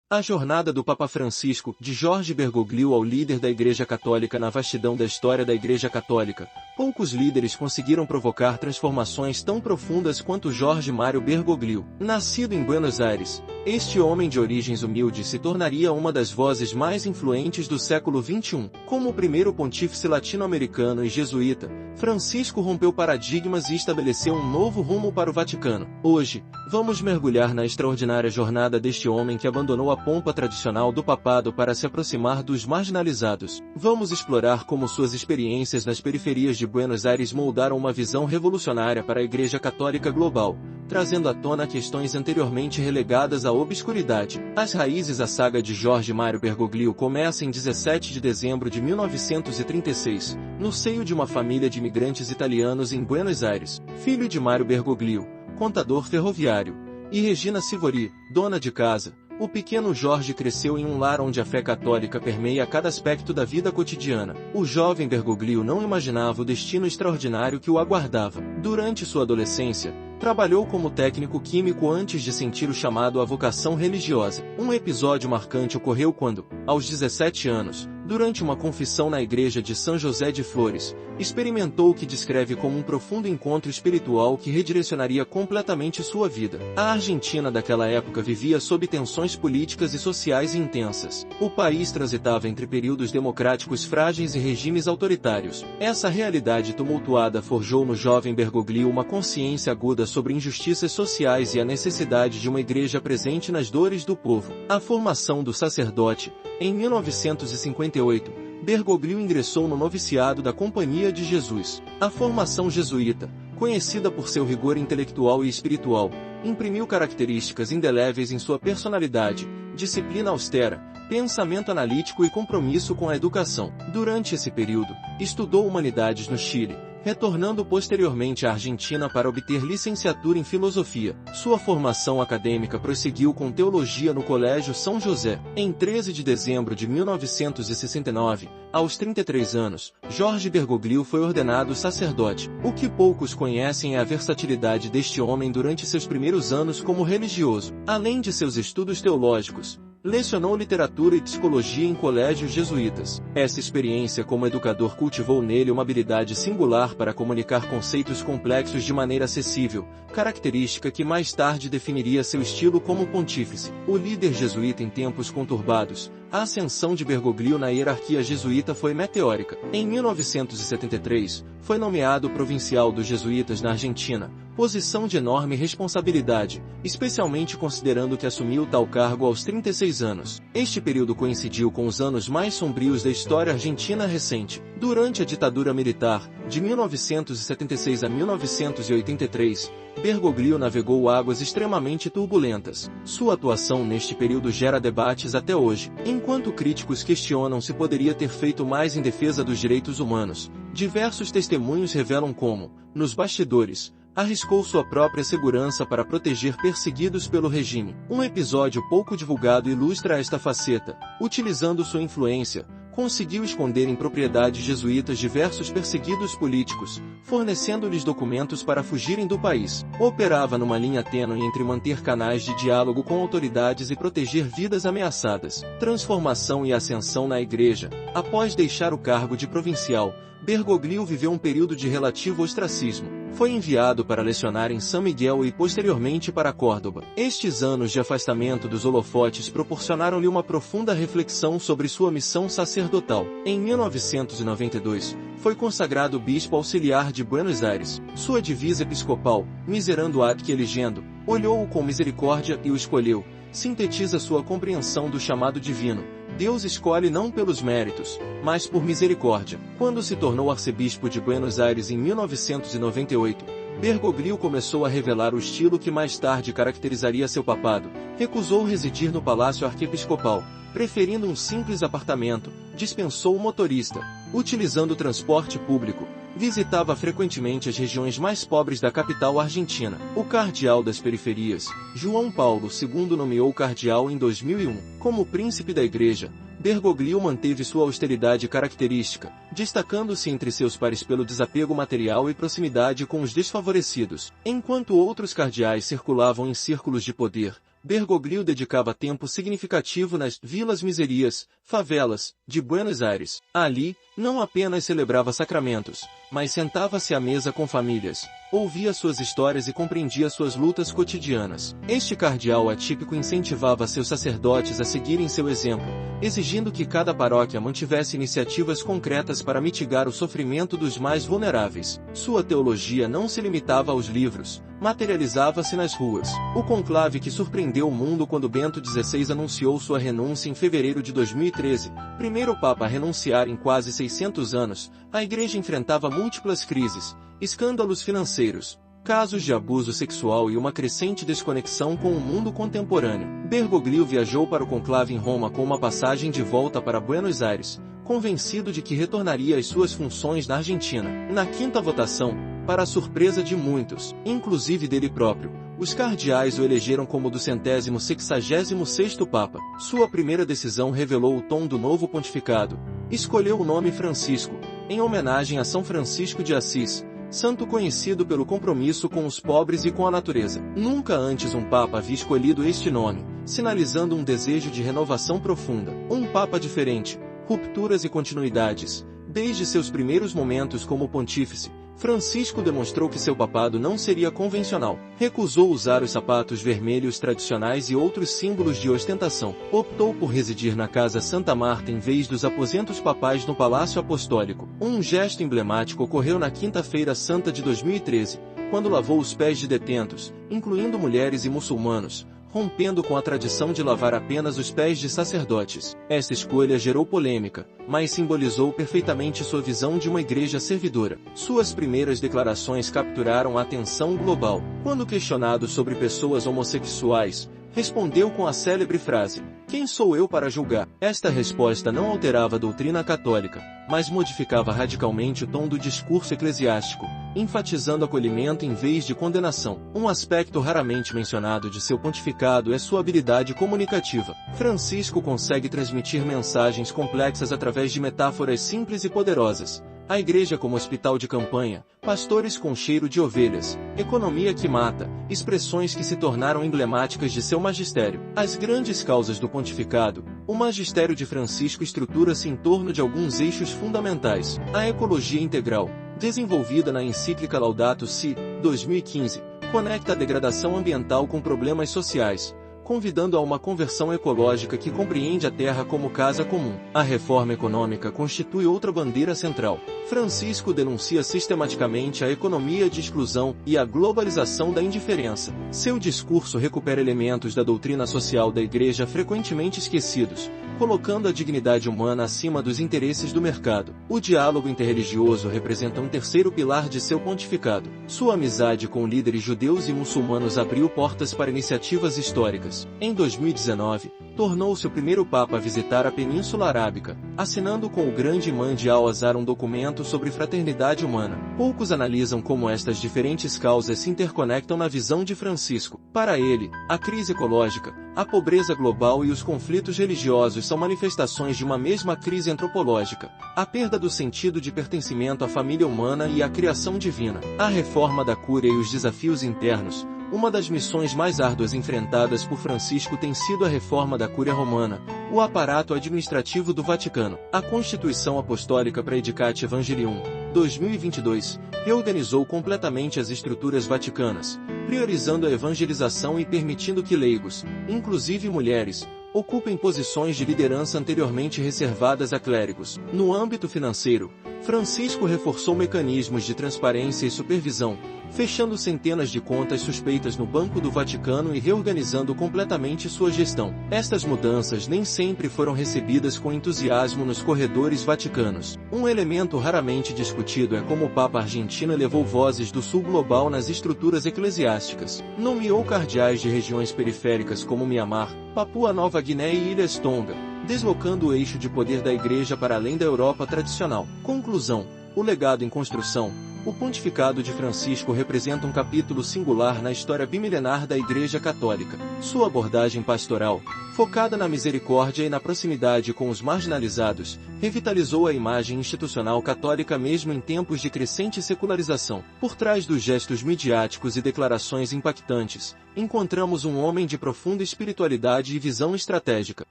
A jornada do Papa Francisco, de Jorge Bergoglio ao líder da Igreja Católica. Na vastidão da história da Igreja Católica, poucos líderes conseguiram provocar transformações tão profundas quanto Jorge Mário Bergoglio. Nascido em Buenos Aires, este homem de origens humildes se tornaria uma das vozes mais influentes do século XXI. Como o primeiro pontífice latino-americano e jesuíta, Francisco rompeu paradigmas e estabeleceu um novo rumo para o Vaticano. Hoje, vamos mergulhar na extraordinária jornada deste homem que abandonou a pompa tradicional do papado para se aproximar dos marginalizados. Vamos explorar como suas experiências nas periferias de Buenos Aires moldaram uma visão revolucionária para a Igreja Católica global, trazendo à tona questões anteriormente relegadas à obscuridade. As raízes. A saga de Jorge Mário Bergoglio começa em 17 de dezembro de 1936, no seio de uma família de imigrantes italianos em Buenos Aires. Filho de Mário Bergoglio, contador ferroviário, e Regina Sivori, dona de casa, o pequeno Jorge cresceu em um lar onde a fé católica permeia cada aspecto da vida cotidiana. O jovem Bergoglio não imaginava o destino extraordinário que o aguardava. Durante sua adolescência, trabalhou como técnico químico antes de sentir o chamado à vocação religiosa. Um episódio marcante ocorreu quando, aos 17 anos, durante uma confissão na igreja de São José de Flores, experimentou o que descreve como um profundo encontro espiritual que redirecionaria completamente sua vida. A Argentina daquela época vivia sob tensões políticas e sociais intensas. O país transitava entre períodos democráticos frágeis e regimes autoritários. Essa realidade tumultuada forjou no jovem Bergoglio uma consciência aguda sobre injustiças sociais e a necessidade de uma igreja presente nas dores do povo. A formação do sacerdote. Em 1958, Bergoglio ingressou no noviciado da Companhia de Jesus. A formação jesuíta, conhecida por seu rigor intelectual e espiritual, imprimiu características indeléveis em sua personalidade, disciplina austera, pensamento analítico e compromisso com a educação. Durante esse período, estudou humanidades no Chile, retornando posteriormente à Argentina para obter licenciatura em filosofia. Sua formação acadêmica prosseguiu com teologia no Colégio São José. Em 13 de dezembro de 1969, aos 33 anos, Jorge Bergoglio foi ordenado sacerdote. O que poucos conhecem é a versatilidade deste homem durante seus primeiros anos como religioso. Além de seus estudos teológicos, lecionou literatura e psicologia em colégios jesuítas. Essa experiência como educador cultivou nele uma habilidade singular para comunicar conceitos complexos de maneira acessível, característica que mais tarde definiria seu estilo como pontífice. O líder jesuíta em tempos conturbados, a ascensão de Bergoglio na hierarquia jesuíta foi meteórica. Em 1973, foi nomeado provincial dos jesuítas na Argentina, posição de enorme responsabilidade, especialmente considerando que assumiu tal cargo aos 36 anos. Este período coincidiu com os anos mais sombrios da história argentina recente. Durante a ditadura militar, de 1976 a 1983, Bergoglio navegou águas extremamente turbulentas. Sua atuação neste período gera debates até hoje. Enquanto críticos questionam se poderia ter feito mais em defesa dos direitos humanos, diversos testemunhos revelam como, nos bastidores, arriscou sua própria segurança para proteger perseguidos pelo regime. Um episódio pouco divulgado ilustra esta faceta. Utilizando sua influência, conseguiu esconder em propriedades jesuítas diversos perseguidos políticos, fornecendo-lhes documentos para fugirem do país. Operava numa linha tênue entre manter canais de diálogo com autoridades e proteger vidas ameaçadas. Transformação e ascensão na igreja. Após deixar o cargo de provincial, Bergoglio viveu um período de relativo ostracismo. Foi enviado para lecionar em São Miguel e posteriormente para Córdoba. Estes anos de afastamento dos holofotes proporcionaram-lhe uma profunda reflexão sobre sua missão sacerdotal. Em 1992, foi consagrado bispo auxiliar de Buenos Aires. Sua divisa episcopal, miserando ad que eligendo, olhou-o com misericórdia e o escolheu, sintetiza sua compreensão do chamado divino. Deus escolhe não pelos méritos, mas por misericórdia. Quando se tornou arcebispo de Buenos Aires em 1998, Bergoglio começou a revelar o estilo que mais tarde caracterizaria seu papado. Recusou residir no palácio arquiepiscopal, preferindo um simples apartamento, dispensou o motorista, utilizando o transporte público, visitava frequentemente as regiões mais pobres da capital argentina. O cardeal das periferias, João Paulo II, nomeou o cardeal em 2001. Como príncipe da igreja, Bergoglio manteve sua austeridade característica, destacando-se entre seus pares pelo desapego material e proximidade com os desfavorecidos. Enquanto outros cardeais circulavam em círculos de poder, Bergoglio dedicava tempo significativo nas vilas miserias, favelas, de Buenos Aires. Ali, não apenas celebrava sacramentos, mas sentava-se à mesa com famílias, ouvia suas histórias e compreendia suas lutas cotidianas. Este cardeal atípico incentivava seus sacerdotes a seguirem seu exemplo, exigindo que cada paróquia mantivesse iniciativas concretas para mitigar o sofrimento dos mais vulneráveis. Sua teologia não se limitava aos livros, materializava-se nas ruas. O conclave que surpreendeu o mundo quando Bento XVI anunciou sua renúncia em fevereiro de 2013, primeiro papa a renunciar em quase 600 anos, a Igreja enfrentava múltiplas crises, escândalos financeiros, casos de abuso sexual e uma crescente desconexão com o mundo contemporâneo. Bergoglio viajou para o conclave em Roma com uma passagem de volta para Buenos Aires, convencido de que retornaria às suas funções na Argentina. Na quinta votação, para a surpresa de muitos, inclusive dele próprio, os cardeais o elegeram como 266º Papa. Sua primeira decisão revelou o tom do novo pontificado. Escolheu o nome Francisco, em homenagem a São Francisco de Assis, santo conhecido pelo compromisso com os pobres e com a natureza. Nunca antes um Papa havia escolhido este nome, sinalizando um desejo de renovação profunda. Um Papa diferente, rupturas e continuidades. Desde seus primeiros momentos como pontífice, Francisco demonstrou que seu papado não seria convencional. Recusou usar os sapatos vermelhos tradicionais e outros símbolos de ostentação. Optou por residir na Casa Santa Marta em vez dos aposentos papais no Palácio Apostólico. Um gesto emblemático ocorreu na Quinta-feira Santa de 2013, quando lavou os pés de detentos, incluindo mulheres e muçulmanos, rompendo com a tradição de lavar apenas os pés de sacerdotes. Esta escolha gerou polêmica, mas simbolizou perfeitamente sua visão de uma igreja servidora. Suas primeiras declarações capturaram a atenção global. Quando questionado sobre pessoas homossexuais, respondeu com a célebre frase: "Quem sou eu para julgar?" Esta resposta não alterava a doutrina católica, mas modificava radicalmente o tom do discurso eclesiástico, enfatizando acolhimento em vez de condenação. Um aspecto raramente mencionado de seu pontificado é sua habilidade comunicativa. Francisco consegue transmitir mensagens complexas através de metáforas simples e poderosas. A igreja como hospital de campanha, pastores com cheiro de ovelhas, economia que mata, expressões que se tornaram emblemáticas de seu magistério. As grandes causas do pontificado. O magistério de Francisco estrutura-se em torno de alguns eixos fundamentais. A ecologia integral, desenvolvida na encíclica Laudato Si, 2015, conecta a degradação ambiental com problemas sociais, convidando a uma conversão ecológica que compreende a terra como casa comum. A reforma econômica constitui outra bandeira central. Francisco denuncia sistematicamente a economia de exclusão e a globalização da indiferença. Seu discurso recupera elementos da doutrina social da Igreja frequentemente esquecidos, colocando a dignidade humana acima dos interesses do mercado. O diálogo interreligioso representa um terceiro pilar de seu pontificado. Sua amizade com líderes judeus e muçulmanos abriu portas para iniciativas históricas. Em 2019, tornou-se o primeiro Papa a visitar a Península Arábica, assinando com o grande imã de Al-Azhar um documento sobre fraternidade humana. Poucos analisam como estas diferentes causas se interconectam na visão de Francisco. Para ele, a crise ecológica, a pobreza global e os conflitos religiosos são manifestações de uma mesma crise antropológica, a perda do sentido de pertencimento à família humana e à criação divina. A reforma da Cúria e os desafios internos. Uma das missões mais árduas enfrentadas por Francisco tem sido a reforma da Cúria Romana, o aparato administrativo do Vaticano. A Constituição Apostólica Praedicate Evangelium, 2022, reorganizou completamente as estruturas vaticanas, priorizando a evangelização e permitindo que leigos, inclusive mulheres, ocupem posições de liderança anteriormente reservadas a clérigos. No âmbito financeiro, Francisco reforçou mecanismos de transparência e supervisão, fechando centenas de contas suspeitas no Banco do Vaticano e reorganizando completamente sua gestão. Estas mudanças nem sempre foram recebidas com entusiasmo nos corredores vaticanos. Um elemento raramente discutido é como o Papa argentino elevou vozes do sul global nas estruturas eclesiásticas. Nomeou cardeais de regiões periféricas como Mianmar, Papua Nova Guiné e Ilhas Tonga, deslocando o eixo de poder da Igreja para além da Europa tradicional. Conclusão: o legado em construção. O pontificado de Francisco representa um capítulo singular na história bimilenar da Igreja Católica. Sua abordagem pastoral, focada na misericórdia e na proximidade com os marginalizados, revitalizou a imagem institucional católica mesmo em tempos de crescente secularização. Por trás dos gestos midiáticos e declarações impactantes, encontramos um homem de profunda espiritualidade e visão estratégica.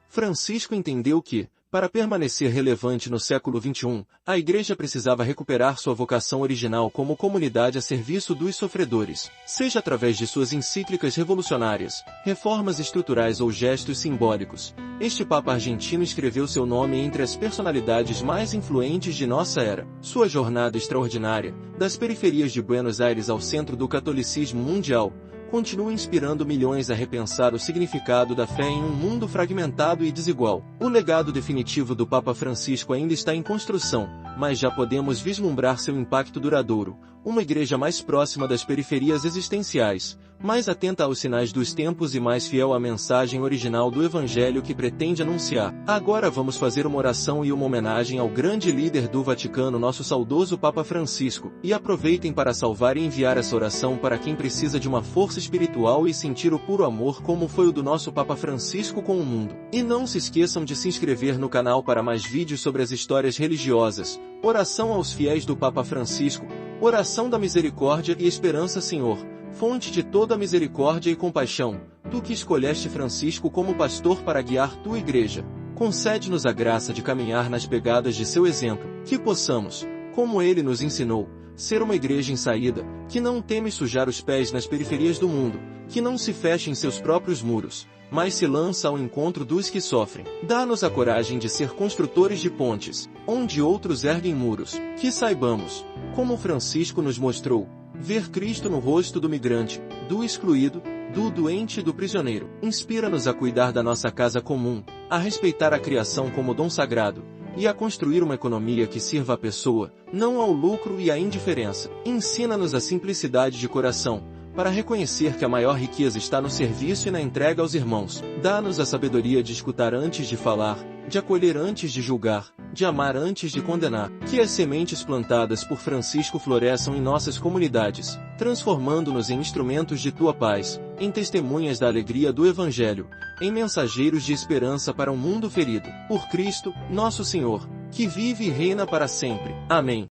Francisco entendeu que, para permanecer relevante no século XXI, a Igreja precisava recuperar sua vocação original como comunidade a serviço dos sofredores, seja através de suas encíclicas revolucionárias, reformas estruturais ou gestos simbólicos. Este Papa argentino escreveu seu nome entre as personalidades mais influentes de nossa era. Sua jornada extraordinária, das periferias de Buenos Aires ao centro do catolicismo mundial, continua inspirando milhões a repensar o significado da fé em um mundo fragmentado e desigual. O legado definitivo do Papa Francisco ainda está em construção, mas já podemos vislumbrar seu impacto duradouro. Uma igreja mais próxima das periferias existenciais, mais atenta aos sinais dos tempos e mais fiel à mensagem original do Evangelho que pretende anunciar. Agora vamos fazer uma oração e uma homenagem ao grande líder do Vaticano, nosso saudoso Papa Francisco, e aproveitem para salvar e enviar essa oração para quem precisa de uma força espiritual e sentir o puro amor como foi o do nosso Papa Francisco com o mundo. E não se esqueçam de se inscrever no canal para mais vídeos sobre as histórias religiosas. Oração aos fiéis do Papa Francisco, oração da misericórdia e esperança. Senhor, fonte de toda misericórdia e compaixão, tu que escolheste Francisco como pastor para guiar tua igreja, concede-nos a graça de caminhar nas pegadas de seu exemplo, que possamos, como ele nos ensinou, ser uma igreja em saída, que não teme sujar os pés nas periferias do mundo, que não se feche em seus próprios muros, mas se lança ao encontro dos que sofrem. Dá-nos a coragem de ser construtores de pontes, onde outros erguem muros, que saibamos, como Francisco nos mostrou, ver Cristo no rosto do migrante, do excluído, do doente e do prisioneiro. Inspira-nos a cuidar da nossa casa comum, a respeitar a criação como dom sagrado, e a construir uma economia que sirva à pessoa, não ao lucro e à indiferença. Ensina-nos a simplicidade de coração, para reconhecer que a maior riqueza está no serviço e na entrega aos irmãos. Dá-nos a sabedoria de escutar antes de falar, de acolher antes de julgar, de amar antes de condenar. Que as sementes plantadas por Francisco floresçam em nossas comunidades, transformando-nos em instrumentos de tua paz, em testemunhas da alegria do Evangelho, em mensageiros de esperança para um mundo ferido. Por Cristo, nosso Senhor, que vive e reina para sempre. Amém.